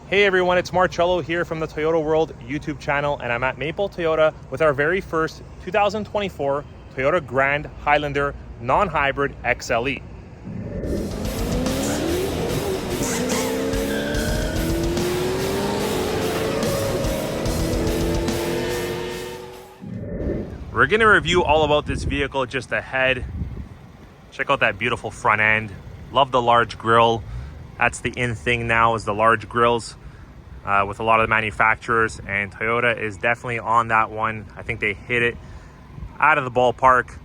Hey everyone, it's Marcello here from the Toyota World YouTube channel, and I'm at Maple Toyota with our very first 2024 Toyota Grand Highlander non-hybrid XLE. We're going to review all about this vehicle just ahead. Check out that beautiful front end. Love the large grille. That's the in thing now, is the large grills with a lot of the manufacturers, and Toyota is definitely on that one. I think they hit it out of the ballpark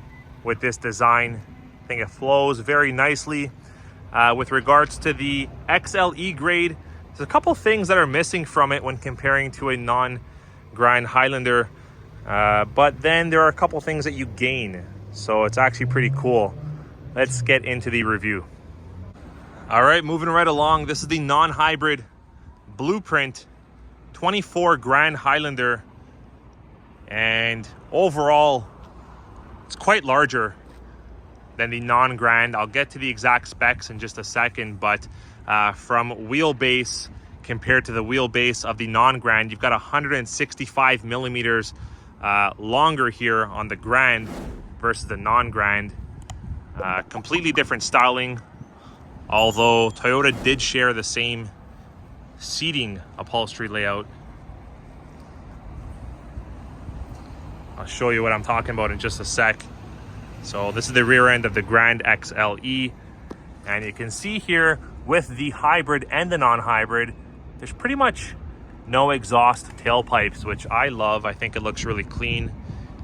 with this design. I think it flows very nicely. With regards to the XLE grade, there's a couple things that are missing from it when comparing to a non-Grand Highlander, but then there are a couple things that you gain, so it's actually pretty cool. Let's get into the review. All right, moving right along. This is the non-hybrid blueprint 24 Grand Highlander, and overall it's quite larger than the non-Grand. I'll get to the exact specs in just a second, but from wheelbase compared to the wheelbase of the non-Grand, you've got 165 millimeters longer here on the Grand versus the non-Grand. Completely different styling, although Toyota did share the same seating upholstery layout. I'll show you what I'm talking about in just a sec. So this is the rear end of the Grand XLE, and you can see here with the hybrid and the non-hybrid, there's pretty much no exhaust tailpipes, which I love. I think it looks really clean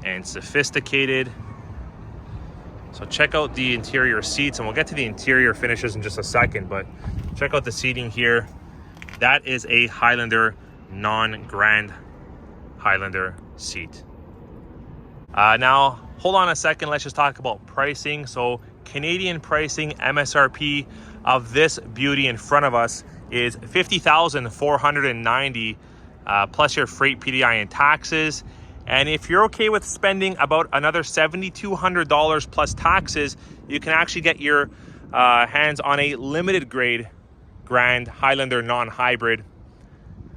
and sophisticated. So check out the interior seats, and we'll get to the interior finishes in just a second, but check out the seating here. That is a Highlander non-Grand Highlander seat. Now, hold on a second. Let's just talk about pricing. So Canadian pricing, MSRP of this beauty in front of us is $50,490 plus your freight, PDI, and taxes. And if you're okay with spending about another $7,200 plus taxes, you can actually get your hands on a limited grade Grand Highlander non-hybrid,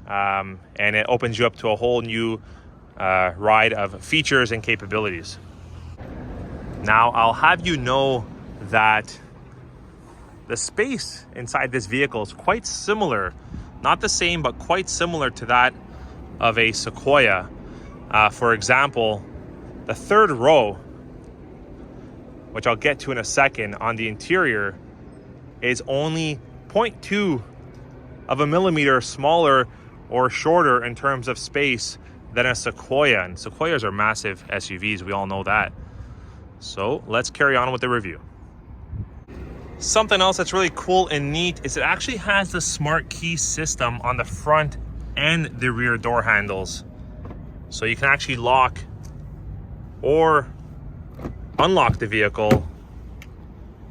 and it opens you up to a whole new ride of features and capabilities. Now, I'll have you know that the space inside this vehicle is quite similar, not the same, but quite similar to that of a Sequoia. For example, the third row, which I'll get to in a second, on the interior is only 0.2 of a millimeter smaller or shorter in terms of space than a Sequoia. And Sequoias are massive SUVs, we all know that. So let's carry on with the review. Something else that's really cool and neat is it actually has the smart key system on the front and the rear door handles. So you can actually lock or unlock the vehicle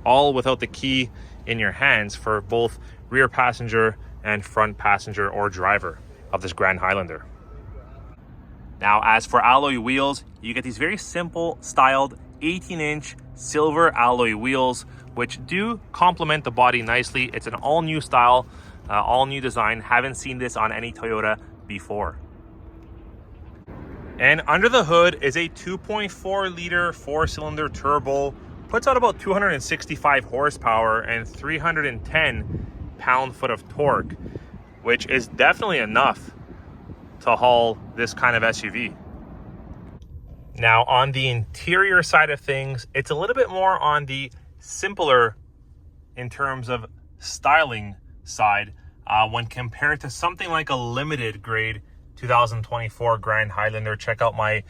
all without the key in your hands for both rear passenger and front passenger or driver of this Grand Highlander. Now, as for alloy wheels, you get these very simple styled 18-inch silver alloy wheels, which do complement the body nicely. It's an all-new style, all-new design. Haven't seen this on any Toyota before. And under the hood is a 2.4 liter four-cylinder turbo. Puts out about 265 horsepower and 310 pound-foot of torque, which is definitely enough to haul this kind of SUV. Now, on the interior side of things, it's a little bit more on the simpler in terms of styling side when compared to something like a limited grade 2024 Grand Highlander. Check out my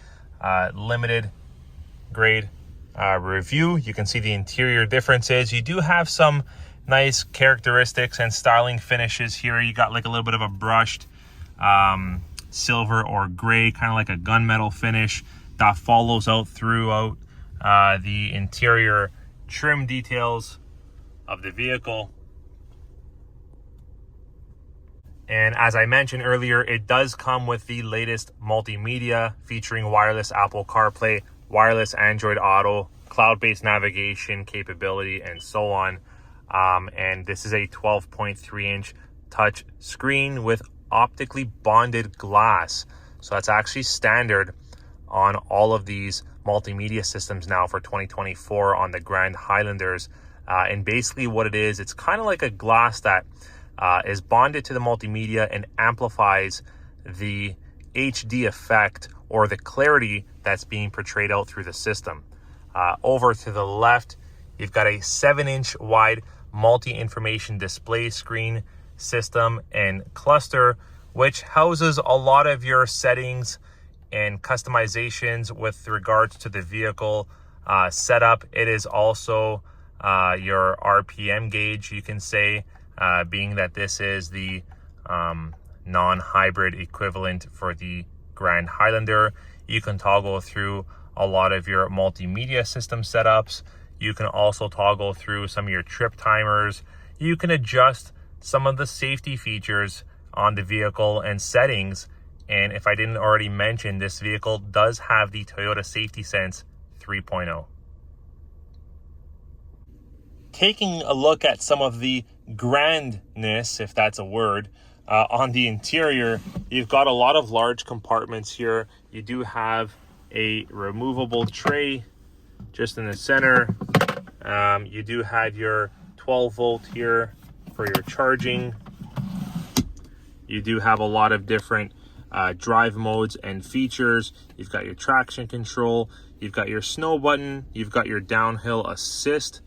limited grade review. You can see the interior differences. You do have some nice characteristics and styling finishes here. You got like a little bit of a brushed silver or gray, kind of like a gunmetal finish that follows out throughout the interior trim details of the vehicle. And as I mentioned earlier, it does come with the latest multimedia featuring wireless Apple CarPlay, wireless Android Auto, cloud-based navigation capability, and so on. And this is a 12.3-inch touch screen with optically bonded glass. So that's actually standard on all of these multimedia systems now for 2024 on the Grand Highlanders. And basically what it is, it's kind of like a glass that is bonded to the multimedia and amplifies the HD effect or the clarity that's being portrayed out through the system. Over to the left, you've got a 7-inch wide multi-information display screen system and cluster, which houses a lot of your settings and customizations with regards to the vehicle setup. It is also your RPM gauge, you can say, being that this is the non-hybrid equivalent for the Grand Highlander. You can toggle through a lot of your multimedia system setups. You can also toggle through some of your trip timers. You can adjust some of the safety features on the vehicle and settings. And if I didn't already mention, this vehicle does have the Toyota Safety Sense 3.0. Taking a look at some of the grandness, if that's a word, on the interior, you've got a lot of large compartments here. You do have a removable tray just in the center. You do have your 12 volt here for your charging. You do have a lot of different drive modes and features. You've got your traction control, you've got your snow button, you've got your downhill assist,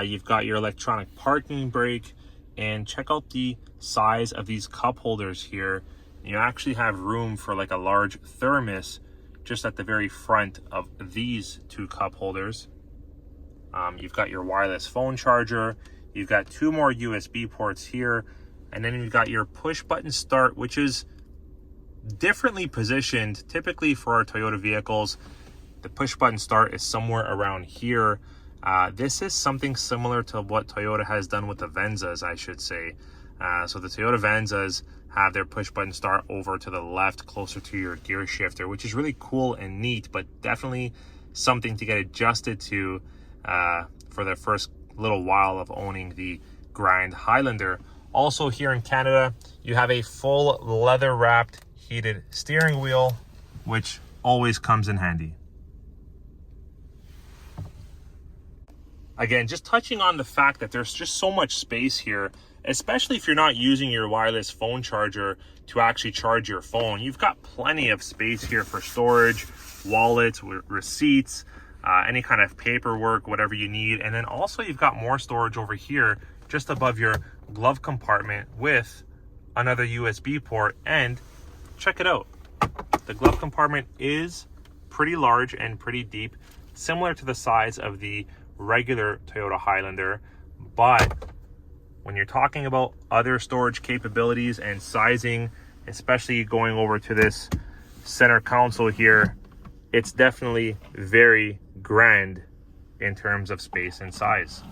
you've got your electronic parking brake, and check out the size of these cup holders here. You actually have room for like a large thermos just at the very front of these two cup holders. You've got your wireless phone charger, you've got 2 more USB ports here, and then you've got your push button start, which is differently positioned. Typically for our Toyota vehicles, the push button start is somewhere around here. This is something similar to what Toyota has done with the Venzas, I should say. So the Toyota Venzas have their push button start over to the left, closer to your gear shifter, which is really cool and neat, but definitely something to get adjusted to for the first little while of owning the Grand Highlander. Also here in Canada, you have a full leather wrapped heated steering wheel, which always comes in handy. Again, just touching on the fact that there's just so much space here, especially if you're not using your wireless phone charger to actually charge your phone. You've got plenty of space here for storage, wallets, receipts, any kind of paperwork, whatever you need. And then also you've got more storage over here just above your glove compartment with another USB port. And check it out, the glove compartment is pretty large and pretty deep, similar to the size of the regular Toyota Highlander. But when you're talking about other storage capabilities and sizing, especially going over to this center console here, it's definitely very grand in terms of space and size.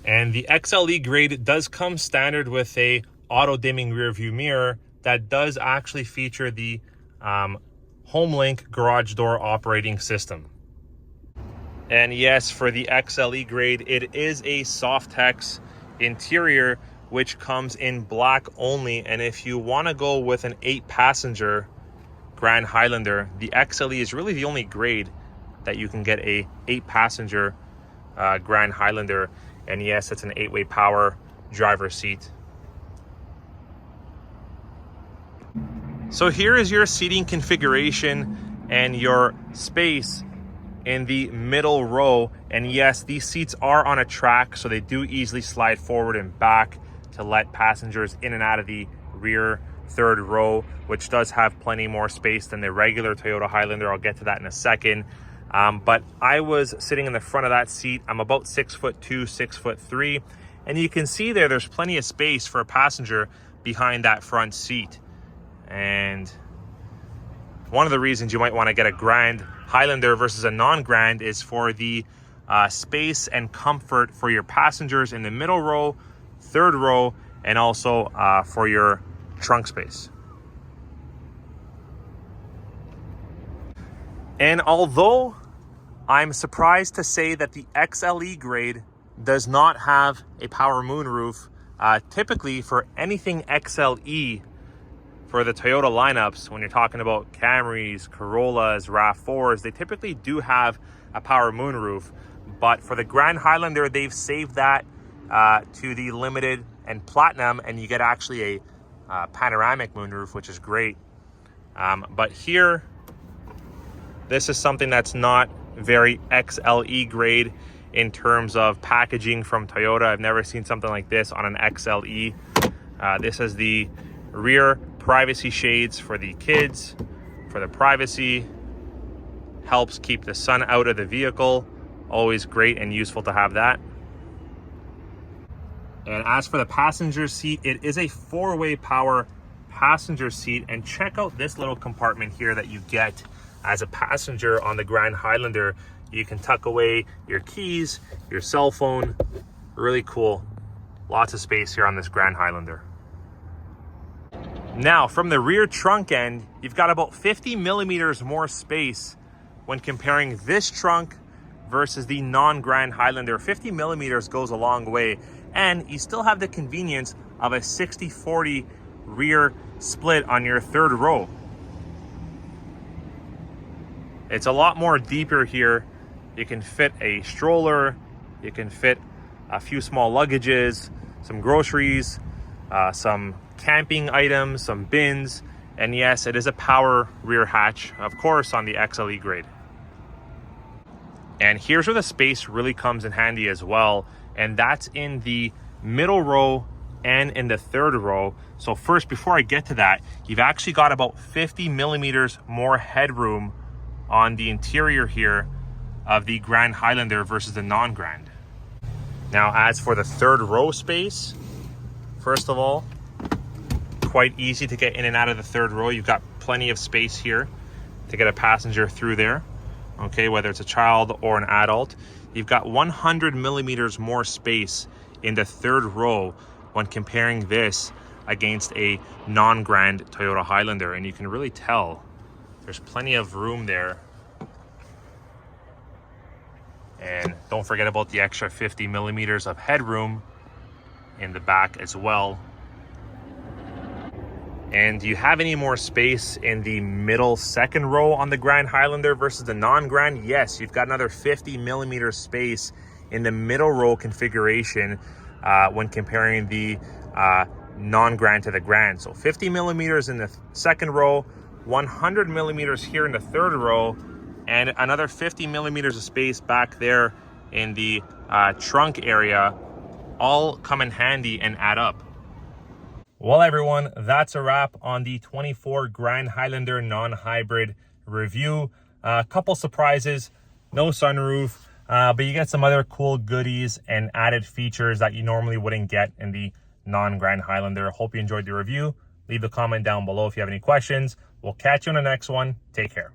And the XLE grade does come standard with a auto dimming rear view mirror that does actually feature the HomeLink garage door operating system. And yes, for the XLE grade, it is a Softex interior, which comes in black only. And if you want to go with an 8-passenger Grand Highlander, the XLE is really the only grade that you can get a 8-passenger Grand Highlander. And yes, it's an 8-way power driver's seat. So here is your seating configuration and your space in the middle row. And yes, these seats are on a track, so they do easily slide forward and back to let passengers in and out of the rear third row, which does have plenty more space than the regular Toyota Highlander. I'll get to that in a second. But I was sitting in the front of that seat. I'm about 6'2", 6'3", and you can see there's plenty of space for a passenger behind that front seat. And one of the reasons you might want to get a Grand Highlander versus a non-Grand is for the space and comfort for your passengers in the middle row, third row, and also for your trunk space. And although I'm surprised to say that the XLE grade does not have a power moonroof, Typically for anything XLE, for the Toyota lineups, when you're talking about Camrys, Corollas, RAV4s, they typically do have a power moonroof. But for the Grand Highlander, they've saved that to the limited and platinum, and you get actually a panoramic moonroof, which is great. But here, this is something that's not very XLE grade in terms of packaging from Toyota. I've never seen something like this on an XLE. This is the rear privacy shades for the kids, for the privacy. Helps keep the sun out of the vehicle. Always great and useful to have that. And as for the passenger seat, it is a 4-way power passenger seat. And check out this little compartment here that you get as a passenger on the Grand Highlander. You can tuck away your keys, your cell phone. Really cool. Lots of space here on this Grand Highlander. Now, from the rear trunk end, you've got about 50 millimeters more space when comparing this trunk versus the non-Grand Highlander. 50 millimeters goes a long way, and you still have the convenience of a 60-40 rear split on your third row. It's a lot more deeper here. You can fit a stroller, you can fit a few small luggages, some groceries, some camping items, some bins, and yes, it is a power rear hatch, of course, on the XLE grade. And here's where the space really comes in handy as well, and that's in the middle row and in the third row. So first, before I get to that, you've actually got about 50 millimeters more headroom on the interior here of the Grand Highlander versus the non-Grand. Now, as for the third row space, first of all, quite easy to get in and out of the third row. You've got plenty of space here to get a passenger through there. Okay, whether it's a child or an adult. You've got 100 millimeters more space in the third row when comparing this against a non-Grand Toyota Highlander, and you can really tell there's plenty of room there. And don't forget about the extra 50 millimeters of headroom in the back as well. And do you have any more space in the middle second row on the Grand Highlander versus the non-Grand? Yes, you've got another 50 millimeter space in the middle row configuration when comparing the non-Grand to the Grand. So 50 millimeters in the second row, 100 millimeters here in the third row, and another 50 millimeters of space back there in the trunk area, all come in handy and add up. Well, everyone, that's a wrap on the 24 Grand Highlander non-hybrid review. A couple surprises, no sunroof, but you get some other cool goodies and added features that you normally wouldn't get in the non-Grand Highlander. Hope you enjoyed the review. Leave a comment down below if you have any questions. We'll catch you on the next one. Take care.